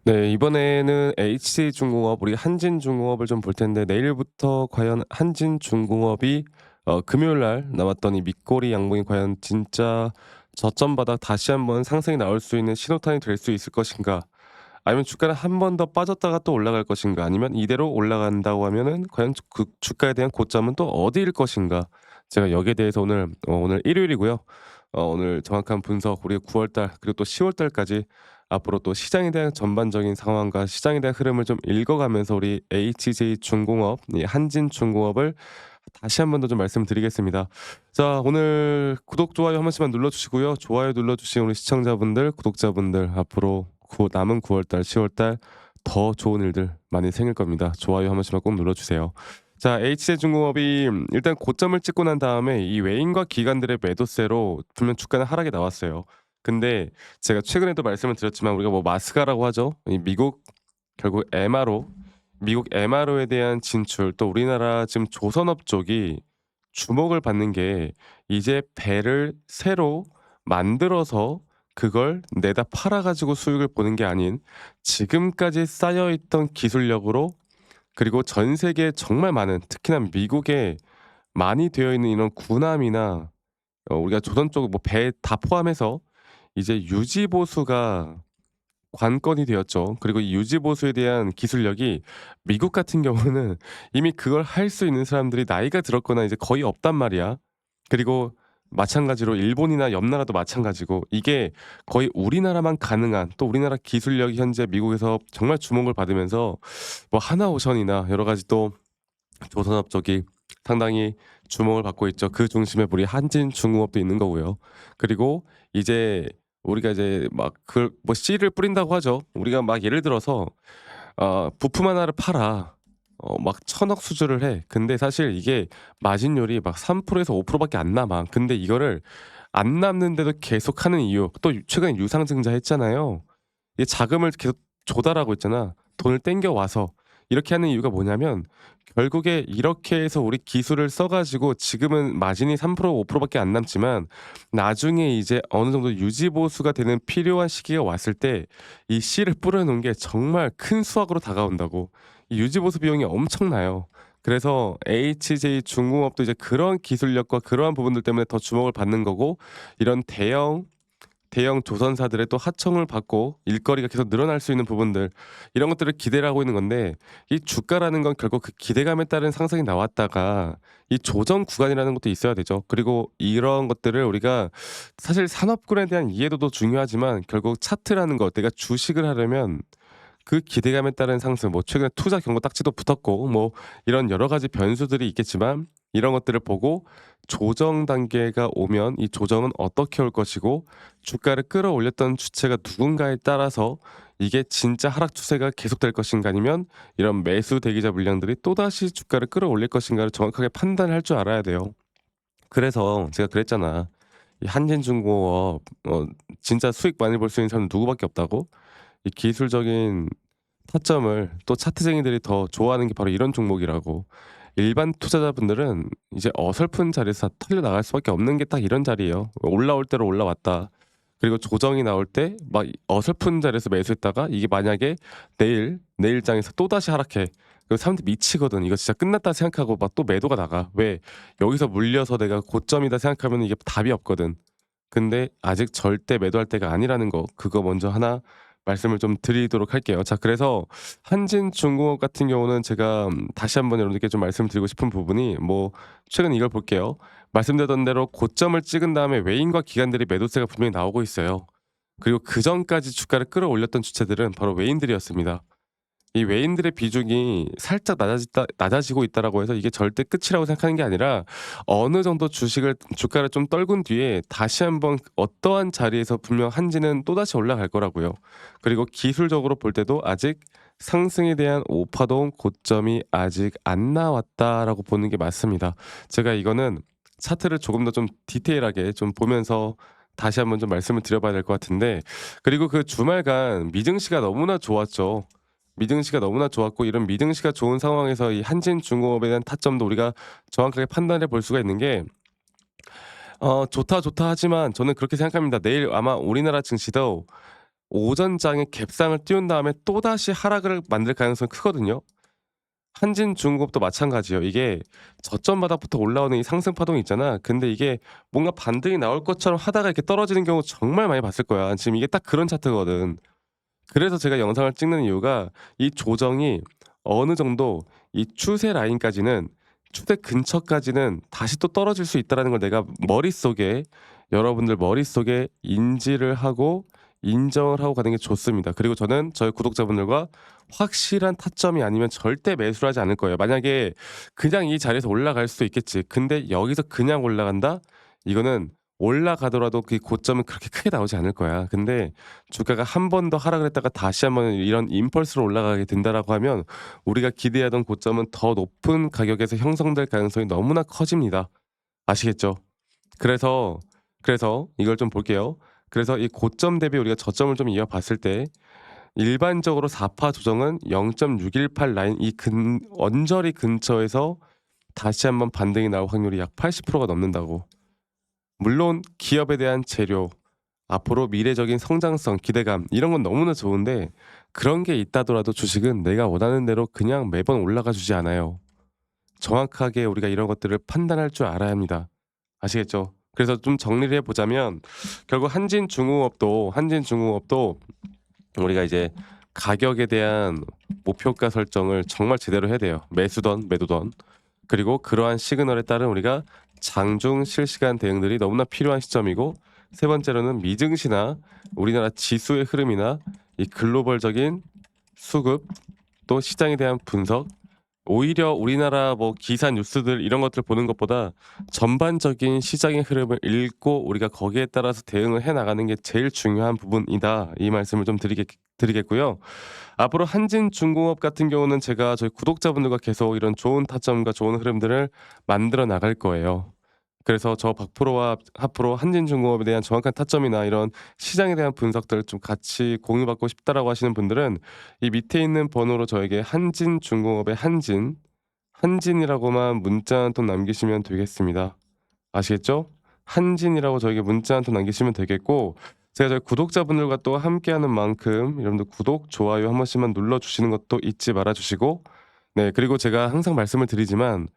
네, 이번에는 HC중공업, 우리 한진중공업을 좀 볼 텐데 내일부터 과연 한진중공업이 금요일 날 나왔던 이 밑꼬리 양봉이 과연 진짜 저점 바닥 다시 한번 상승이 나올 수 있는 신호탄이 될 수 있을 것인가? 아니면 주가는 한 번 더 빠졌다가 또 올라갈 것인가? 아니면 이대로 올라간다고 하면은 과연 그 주가에 대한 고점은 또 어디일 것인가? 제가 여기에 대해서 오늘 일요일이고요. 오늘 정확한 분석, 우리 9월 달 그리고 또 10월 달까지 앞으로 또 시장에 대한 전반적인 상황과 시장에 대한 흐름을 좀 읽어가면서 우리 HJ중공업, 이 한진중공업을 다시 한 번 더 좀 말씀드리겠습니다. 자, 오늘 구독, 좋아요 한 번씩만 눌러주시고요. 좋아요 눌러주신 우리 시청자분들, 구독자분들 앞으로 남은 9월 달, 10월 달 더 좋은 일들 많이 생길 겁니다. 좋아요 한 번씩만 꼭 눌러주세요. 자, HJ중공업이 일단 고점을 찍고 난 다음에 이 외인과 기관들의 매도세로 분명 주가는 하락이 나왔어요. 근데 제가 최근에도 말씀을 드렸지만 우리가 뭐 마스가라고 하죠. 이 미국 결국 MRO, 미국 MRO에 대한 진출 또 우리나라 지금 조선업 쪽이 주목을 받는 게 이제 배를 새로 만들어서 그걸 내다 팔아 가지고 수익을 보는 게 아닌 지금까지 쌓여 있던 기술력으로 그리고 전 세계에 정말 많은 특히나 미국에 많이 되어 있는 이런 군함이나 우리가 조선 쪽 뭐 배 다 포함해서 이제 유지 보수가 관건이 되었죠. 그리고 이 유지 보수에 대한 기술력이 미국 같은 경우는 이미 그걸 할 수 있는 사람들이 나이가 들었거나 이제 거의 없단 말이야. 그리고 마찬가지로 일본이나 옆 나라도 마찬가지고 이게 거의 우리나라만 가능한 또 우리나라 기술력이 현재 미국에서 정말 주목을 받으면서 뭐 하나오션이나 여러 가지 또 조선업 쪽이 상당히 주목을 받고 있죠. 그 중심에 우리 한진중공업도 있는 거고요. 그리고 이제 우리가 이제 막 그 뭐 씨를 뿌린다고 하죠. 우리가 막 예를 들어서 부품 하나를 팔아. 막 1,000억 수주를 해. 근데 사실 이게 마진율이 막 3%에서 5% 밖에 안 남아. 근데 이거를 안 남는데도 계속하는 이유 또 최근에 유상증자 했잖아요. 이 자금을 계속 조달하고 있잖아. 돈을 땡겨 와서. 이렇게 하는 이유가 뭐냐면 결국에 이렇게 해서 우리 기술을 써 가지고 지금은 마진이 3% 5% 밖에 안 남지만 나중에 이제 어느 정도 유지 보수가 되는 필요한 시기가 왔을 때 이 씨를 뿌려 놓은 게 정말 큰 수확으로 다가온다고. 이 유지 보수 비용이 엄청나요. 그래서 HJ중공업도 이제 그런 기술력과 그러한 부분들 때문에 더 주목을 받는 거고 이런 대형 조선사들의 또 하청을 받고 일거리가 계속 늘어날 수 있는 부분들 이런 것들을 기대를 하고 있는 건데 이 주가라는 건 결국 그 기대감에 따른 상승이 나왔다가 이 조정 구간이라는 것도 있어야 되죠. 그리고 이런 것들을 우리가 사실 산업군에 대한 이해도도 중요하지만 결국 차트라는 것 내가 주식을 하려면 그 기대감에 따른 상승 뭐 최근에 투자 경고 딱지도 붙었고 뭐 이런 여러 가지 변수들이 있겠지만 이런 것들을 보고 조정 단계가 오면 이 조정은 어떻게 올 것이고 주가를 끌어올렸던 주체가 누군가에 따라서 이게 진짜 하락 추세가 계속될 것인가 아니면 이런 매수 대기자 물량들이 또다시 주가를 끌어올릴 것인가를 정확하게 판단할 줄 알아야 돼요. 그래서 제가 그랬잖아. 이 한진중공업 진짜 수익 많이 볼 수 있는 사람은 누구밖에 없다고? 이 기술적인 타점을 또 차트쟁이들이 더 좋아하는 게 바로 이런 종목이라고. 일반 투자자분들은 이제 어설픈 자리에서 털려 나갈 수밖에 없는 게 딱 이런 자리예요. 올라올 대로 올라왔다. 그리고 조정이 나올 때 막 어설픈 자리에서 매수했다가 이게 만약에 내일장에서 또다시 하락해. 그럼 사람들이 미치거든. 이거 진짜 끝났다 생각하고 막 또 매도가 나가. 왜? 여기서 물려서 내가 고점이다 생각하면 이게 답이 없거든. 근데 아직 절대 매도할 때가 아니라는 거 그거 먼저 하나 말씀을 좀 드리도록 할게요. 자, 그래서 한진중공업 같은 경우는 제가 다시 한번 여러분들께 좀 말씀드리고 싶은 부분이 뭐 최근 이걸 볼게요. 말씀드렸던 대로 고점을 찍은 다음에 외인과 기관들이 매도세가 분명히 나오고 있어요. 그리고 그전까지 주가를 끌어올렸던 주체들은 바로 외인들이었습니다. 이 외인들의 비중이 살짝 낮아지고 있다라고 해서 이게 절대 끝이라고 생각하는 게 아니라 어느 정도 주가를 좀 떨군 뒤에 다시 한번 어떠한 자리에서 분명 한지는 또다시 올라갈 거라고요. 그리고 기술적으로 볼 때도 아직 상승에 대한 오파동 고점이 아직 안 나왔다라고 보는 게 맞습니다. 제가 이거는 차트를 조금 더 좀 디테일하게 좀 보면서 다시 한번 좀 말씀을 드려봐야 될 것 같은데 그리고 그 주말간 미증시가 너무나 좋았죠. 미증시가 너무나 좋았고 이런 미증시가 좋은 상황에서 이 한진중공업에 대한 타점도 우리가 정확하게 판단해 볼 수가 있는 게 좋다 하지만 저는 그렇게 생각합니다. 내일 아마 우리나라 증시도 오전장에 갭상을 띄운 다음에 또다시 하락을 만들 가능성이 크거든요. 한진중공업도 마찬가지예요. 이게 저점 바닥부터 올라오는 이 상승 파동이 있잖아. 근데 이게 뭔가 반등이 나올 것처럼 하다가 이렇게 떨어지는 경우 정말 많이 봤을 거야. 지금 이게 딱 그런 차트거든. 그래서 제가 영상을 찍는 이유가 이 조정이 어느 정도 이 추세 라인까지는, 추세 근처까지는 다시 또 떨어질 수 있다라는 걸 내가 머릿속에, 여러분들 머릿속에 인지를 하고 인정을 하고 가는 게 좋습니다. 그리고 저는 저희 구독자분들과 확실한 타점이 아니면 절대 매수를 하지 않을 거예요. 만약에 그냥 이 자리에서 올라갈 수도 있겠지. 근데 여기서 그냥 올라간다? 이거는 올라가더라도 그 고점은 그렇게 크게 나오지 않을 거야. 근데 주가가 한 번 더 하락을 했다가 다시 한번 이런 임펄스로 올라가게 된다라고 하면 우리가 기대하던 고점은 더 높은 가격에서 형성될 가능성이 너무나 커집니다. 아시겠죠? 그래서 이걸 좀 볼게요. 그래서 이 고점 대비 우리가 저점을 좀 이어봤을 때 일반적으로 4파 조정은 0.618 라인 이 언저리 근처에서 다시 한번 반등이 나올 확률이 약 80%가 넘는다고. 물론 기업에 대한 재료, 앞으로 미래적인 성장성, 기대감 이런 건 너무나 좋은데 그런 게 있다더라도 주식은 내가 원하는 대로 그냥 매번 올라가 주지 않아요. 정확하게 우리가 이런 것들을 판단할 줄 알아야 합니다. 아시겠죠? 그래서 좀 정리를 해 보자면 결국 한진중공업도 우리가 이제 가격에 대한 목표가 설정을 정말 제대로 해야 돼요. 매수든 매도든. 그리고 그러한 시그널에 따른 우리가 장중 실시간 대응들이 너무나 필요한 시점이고, 세 번째로는 미증시나 우리나라 지수의 흐름이나 이 글로벌적인 수급, 또 시장에 대한 분석, 오히려 우리나라 뭐 기사 뉴스들 이런 것들을 보는 것보다 전반적인 시장의 흐름을 읽고 우리가 거기에 따라서 대응을 해 나가는 게 제일 중요한 부분이다. 이 말씀을 좀 드리겠고요. 앞으로 한진중공업 같은 경우는 제가 저희 구독자분들과 계속 이런 좋은 타점과 좋은 흐름들을 만들어 나갈 거예요. 그래서 저 박프로와 하프로 한진중공업에 대한 정확한 타점이나 이런 시장에 대한 분석들을 좀 같이 공유받고 싶다라고 하시는 분들은 이 밑에 있는 번호로 저에게 한진중공업의 한진이라고만 문자 한 통 남기시면 되겠습니다. 아시겠죠? 한진이라고 저에게 문자 한 통 남기시면 되겠고, 제가 저희 구독자분들과 또 함께하는 만큼 여러분들 구독, 좋아요 한 번씩만 눌러주시는 것도 잊지 말아주시고, 네, 그리고 제가 항상 말씀을 드리지만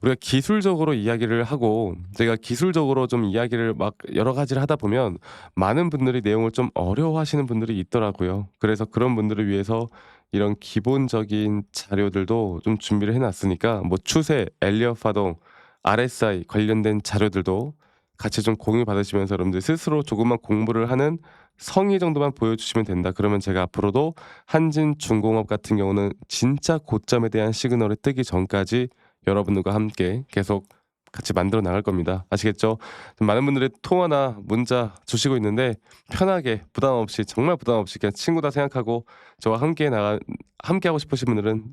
우리가 기술적으로 이야기를 하고 제가 기술적으로 좀 이야기를 막 여러 가지를 하다 보면 많은 분들이 내용을 좀 어려워하시는 분들이 있더라고요. 그래서 그런 분들을 위해서 이런 기본적인 자료들도 좀 준비를 해놨으니까 뭐 추세, 엘리엇 파동, RSI 관련된 자료들도 같이 좀 공유 받으시면서 여러분들 스스로 조금만 공부를 하는 성의 정도만 보여주시면 된다. 그러면 제가 앞으로도 한진중공업 같은 경우는 진짜 고점에 대한 시그널이 뜨기 전까지 여러분들과 함께 계속 같이 만들어 나갈 겁니다. 아시겠죠? 많은 분들이 통화나 문자 주시고 있는데 편하게 부담 없이, 정말 부담 없이 그냥 친구다 생각하고 저와 함께 하고 싶으신 분들은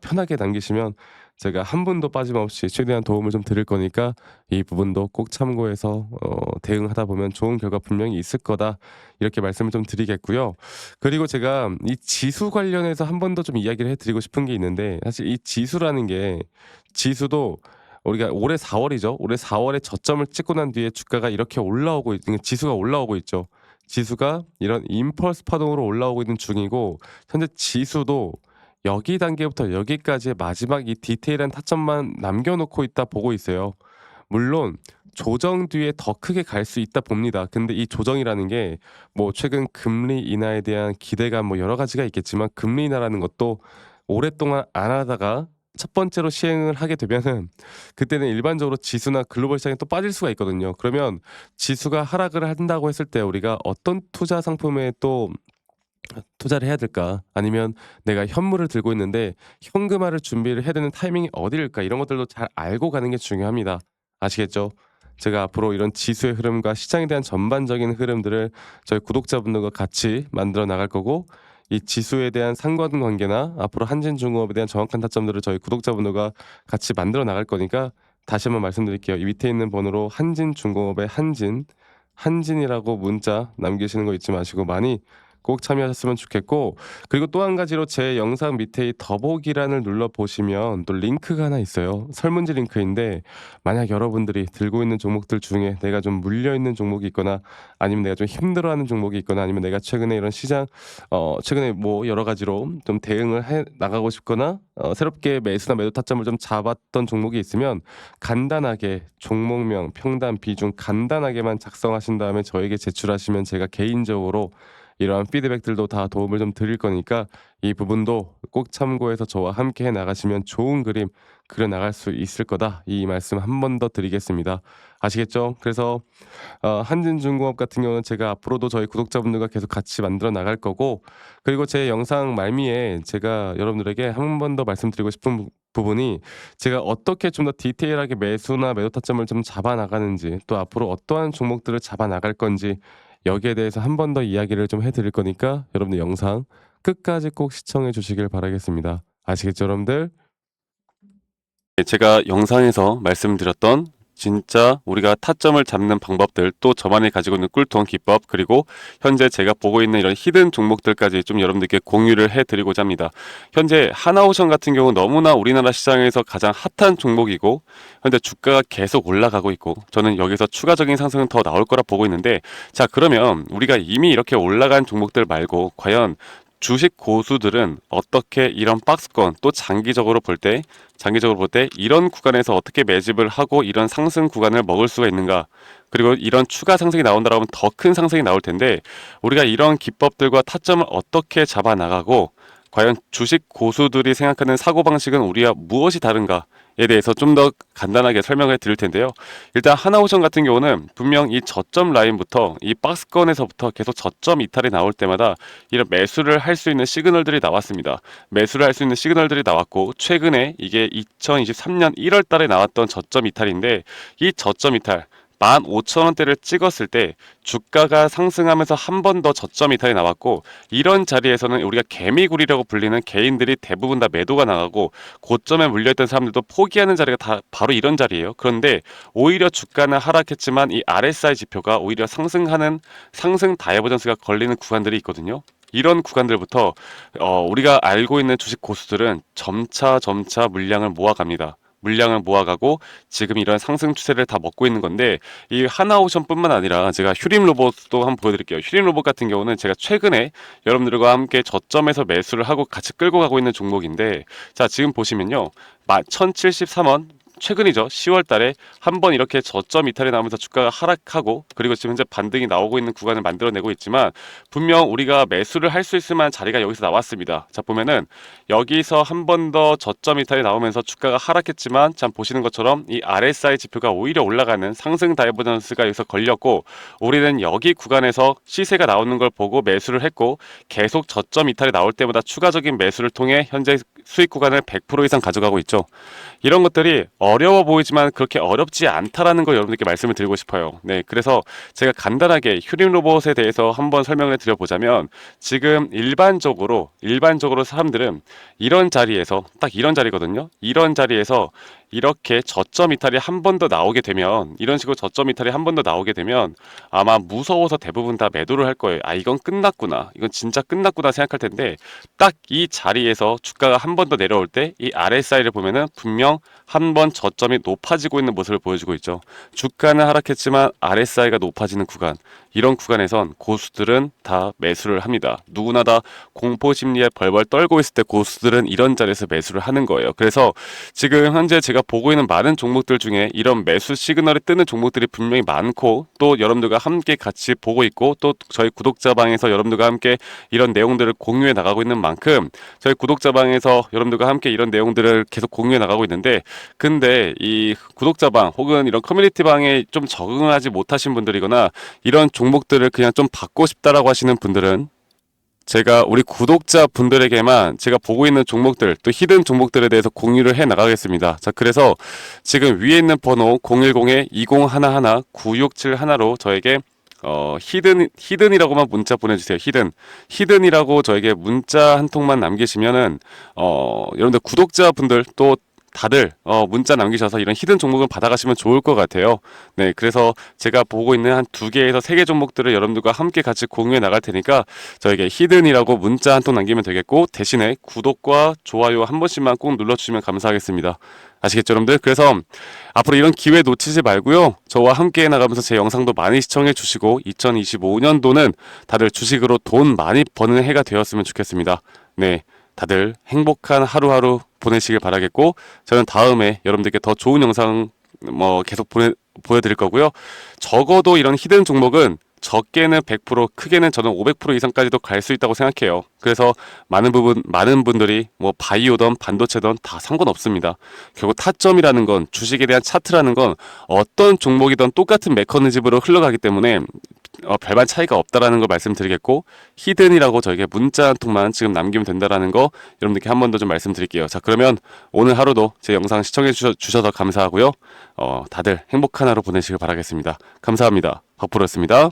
편하게 남기시면 제가 한 분도 빠짐없이 최대한 도움을 좀 드릴 거니까 이 부분도 꼭 참고해서 대응하다 보면 좋은 결과 분명히 있을 거다. 이렇게 말씀을 좀 드리겠고요. 그리고 제가 이 지수 관련해서 한 번 더 좀 이야기를 해 드리고 싶은 게 있는데, 사실 이 지수라는 게, 지수도 우리가 올해 4월이죠. 올해 4월에 저점을 찍고 난 뒤에 주가가 이렇게 지수가 올라오고 있죠. 지수가 이런 임펄스 파동으로 올라오고 있는 중이고, 현재 지수도 여기 단계부터 여기까지의 마지막 이 디테일한 타점만 남겨놓고 있다 보고 있어요. 물론 조정 뒤에 더 크게 갈 수 있다 봅니다. 근데 이 조정이라는 게 뭐 최근 금리 인하에 대한 기대감 뭐 여러 가지가 있겠지만, 금리 인하라는 것도 오랫동안 안 하다가 첫 번째로 시행을 하게 되면은 그때는 일반적으로 지수나 글로벌 시장에 또 빠질 수가 있거든요. 그러면 지수가 하락을 한다고 했을 때 우리가 어떤 투자 상품에 또 투자를 해야 될까? 아니면 내가 현물을 들고 있는데 현금화를 준비를 해야 되는 타이밍이 어디일까? 이런 것들도 잘 알고 가는 게 중요합니다. 아시겠죠? 제가 앞으로 이런 지수의 흐름과 시장에 대한 전반적인 흐름들을 저희 구독자분들과 같이 만들어 나갈 거고, 이 지수에 대한 상관관계나 앞으로 한진중공업에 대한 정확한 타점들을 저희 구독자분들과 같이 만들어 나갈 거니까 다시 한번 말씀드릴게요. 이 밑에 있는 번호로 한진중공업의 한진이라고 문자 남기시는 거 잊지 마시고 많이 꼭 참여하셨으면 좋겠고, 그리고 또 한 가지로 제 영상 밑에 이 더보기란을 눌러보시면 또 링크가 하나 있어요. 설문지 링크인데, 만약 여러분들이 들고 있는 종목들 중에 내가 좀 물려있는 종목이 있거나, 아니면 내가 좀 힘들어하는 종목이 있거나, 아니면 내가 최근에 이런 시장 최근에 뭐 여러 가지로 좀 대응을 해 나가고 싶거나, 새롭게 매수나 매도 타점을 좀 잡았던 종목이 있으면 간단하게 종목명, 평단, 비중 간단하게만 작성하신 다음에 저에게 제출하시면 제가 개인적으로 이러한 피드백들도 다 도움을 좀 드릴 거니까, 이 부분도 꼭 참고해서 저와 함께 해 나가시면 좋은 그림 그려 나갈 수 있을 거다. 이 말씀 한 번 더 드리겠습니다. 아시겠죠? 그래서 한진중공업 같은 경우는 제가 앞으로도 저희 구독자분들과 계속 같이 만들어 나갈 거고, 그리고 제 영상 말미에 제가 여러분들에게 한 번 더 말씀드리고 싶은 부분이, 제가 어떻게 좀 더 디테일하게 매수나 매도 타점을 좀 잡아 나가는지, 또 앞으로 어떠한 종목들을 잡아 나갈 건지, 여기에 대해서 한 번 더 이야기를 좀 해 드릴 거니까 여러분들 영상 끝까지 꼭 시청해 주시길 바라겠습니다. 아시겠죠, 여러분들? 제가 영상에서 말씀드렸던 진짜 우리가 타점을 잡는 방법들, 또 저만이 가지고 있는 꿀통 기법, 그리고 현재 제가 보고 있는 이런 히든 종목들까지 좀 여러분들께 공유를 해드리고자 합니다. 현재 하나오션 같은 경우 너무나 우리나라 시장에서 가장 핫한 종목이고, 현재 주가가 계속 올라가고 있고, 저는 여기서 추가적인 상승은 더 나올 거라 보고 있는데, 자, 그러면 우리가 이미 이렇게 올라간 종목들 말고 과연 주식 고수들은 어떻게 이런 박스권, 또 장기적으로 볼 때 이런 구간에서 어떻게 매집을 하고 이런 상승 구간을 먹을 수가 있는가, 그리고 이런 추가 상승이 나온다라면 더 큰 상승이 나올 텐데, 우리가 이런 기법들과 타점을 어떻게 잡아 나가고, 과연 주식 고수들이 생각하는 사고방식은 우리와 무엇이 다른가에 대해서 좀 더 간단하게 설명을 드릴 텐데요. 일단 하나오션 같은 경우는 분명 이 저점 라인부터, 이 박스권에서부터 계속 저점 이탈이 나올 때마다 이런 매수를 할 수 있는 시그널들이 나왔습니다. 매수를 할 수 있는 시그널들이 나왔고, 최근에 이게 2023년 1월 달에 나왔던 저점 이탈인데, 이 저점 이탈 15,000원대를 찍었을 때 주가가 상승하면서 한 번 더 저점 이탈이 나왔고, 이런 자리에서는 우리가 개미굴이라고 불리는 개인들이 대부분 다 매도가 나가고, 고점에 물려있던 사람들도 포기하는 자리가 다 바로 이런 자리예요. 그런데 오히려 주가는 하락했지만 이 RSI 지표가 오히려 상승하는 상승 다이버전스가 걸리는 구간들이 있거든요. 이런 구간들부터 우리가 알고 있는 주식 고수들은 점차 물량을 모아갑니다. 물량을 모아가고 지금 이런 상승 추세를 다 먹고 있는 건데, 이 하나오션뿐만 아니라 제가 휴림 로봇도 한번 보여드릴게요. 휴림 로봇 같은 경우는 제가 최근에 여러분들과 함께 저점에서 매수를 하고 같이 끌고 가고 있는 종목인데, 자, 지금 보시면요, 1073원, 최근이죠. 10월 달에 한번 이렇게 저점 이탈이 나오면서 주가가 하락하고, 그리고 지금 현재 반등이 나오고 있는 구간을 만들어내고 있지만, 분명 우리가 매수를 할 수 있을 만한 자리가 여기서 나왔습니다. 자, 보면은 여기서 한 번 더 저점 이탈이 나오면서 주가가 하락했지만, 참 보시는 것처럼 이 RSI 지표가 오히려 올라가는 상승 다이버전스가 여기서 걸렸고, 우리는 여기 구간에서 시세가 나오는 걸 보고 매수를 했고, 계속 저점 이탈이 나올 때마다 추가적인 매수를 통해 현재 수익 구간을 100% 이상 가져가고 있죠. 이런 것들이 어려워 보이지만 그렇게 어렵지 않다라는 걸 여러분들께 말씀을 드리고 싶어요. 네, 그래서 제가 간단하게 휴림 로봇에 대해서 한번 설명을 드려보자면, 지금 일반적으로 사람들은 이런 자리에서, 딱 이런 자리거든요. 이런 자리에서 이렇게 저점 이탈이 한 번 더 나오게 되면, 이런 식으로 저점 이탈이 한 번 더 나오게 되면 아마 무서워서 대부분 다 매도를 할 거예요. 아, 이건 끝났구나, 이건 진짜 끝났구나 생각할 텐데, 딱 이 자리에서 주가가 한 번 더 내려올 때 이 RSI를 보면은 분명 한 번 저점이 높아지고 있는 모습을 보여주고 있죠. 주가는 하락했지만 RSI가 높아지는 구간, 이런 구간에선 고수들은 다 매수를 합니다. 누구나 다 공포 심리에 벌벌 떨고 있을 때 고수들은 이런 자리에서 매수를 하는 거예요. 그래서 지금 현재 제가 보고 있는 많은 종목들 중에 이런 매수 시그널이 뜨는 종목들이 분명히 많고, 또 여러분들과 함께 같이 보고 있고, 또 저희 구독자방에서 여러분들과 함께 이런 내용들을 공유해 나가고 있는 만큼, 저희 구독자방에서 여러분들과 함께 이런 내용들을 계속 공유해 나가고 있는데, 근데 이 구독자방 혹은 이런 커뮤니티방에 좀 적응하지 못하신 분들이거나, 이런 종목들을 그냥 좀 받고 싶다라고 하시는 분들은, 제가 우리 구독자 분들에게만 제가 보고 있는 종목들, 또 히든 종목들에 대해서 공유를 해 나가겠습니다. 자, 그래서 지금 위에 있는 번호 010-2011-9671로 저에게 히든이라고만 문자 보내주세요. 히든이라고 저에게 문자 한 통만 남기시면은, 여러분들 구독자분들, 또 다들 문자 남기셔서 이런 히든 종목을 받아가시면 좋을 것 같아요. 네, 그래서 제가 보고 있는 한 2개에서 3개 종목들을 여러분들과 함께 같이 공유해 나갈 테니까 저에게 히든이라고 문자 한 통 남기면 되겠고, 대신에 구독과 좋아요 한 번씩만 꼭 눌러주시면 감사하겠습니다. 아시겠죠, 여러분들? 그래서 앞으로 이런 기회 놓치지 말고요. 저와 함께 나가면서 제 영상도 많이 시청해 주시고 2025년도는 다들 주식으로 돈 많이 버는 해가 되었으면 좋겠습니다. 네, 다들 행복한 하루하루 보내시길 바라겠고, 저는 다음에 여러분들께 더 좋은 영상 계속 보여드릴 거고요. 적어도 이런 히든 종목은 적게는 100%, 크게는 저는 500% 이상까지도 갈 수 있다고 생각해요. 그래서 많은 분들이 뭐 바이오던 반도체던 다 상관없습니다. 결국 타점이라는 건, 주식에 대한 차트라는 건 어떤 종목이든 똑같은 메커니즘으로 흘러가기 때문에 별반 차이가 없다라는 걸 말씀드리겠고, 히든이라고 저에게 문자 한 통만 지금 남기면 된다라는 거 여러분들께 한 번 더 좀 말씀드릴게요. 자, 그러면 오늘 하루도 제 영상 시청해 주셔서 감사하고요. 다들 행복한 하루 보내시길 바라겠습니다. 감사합니다. 박프로였습니다.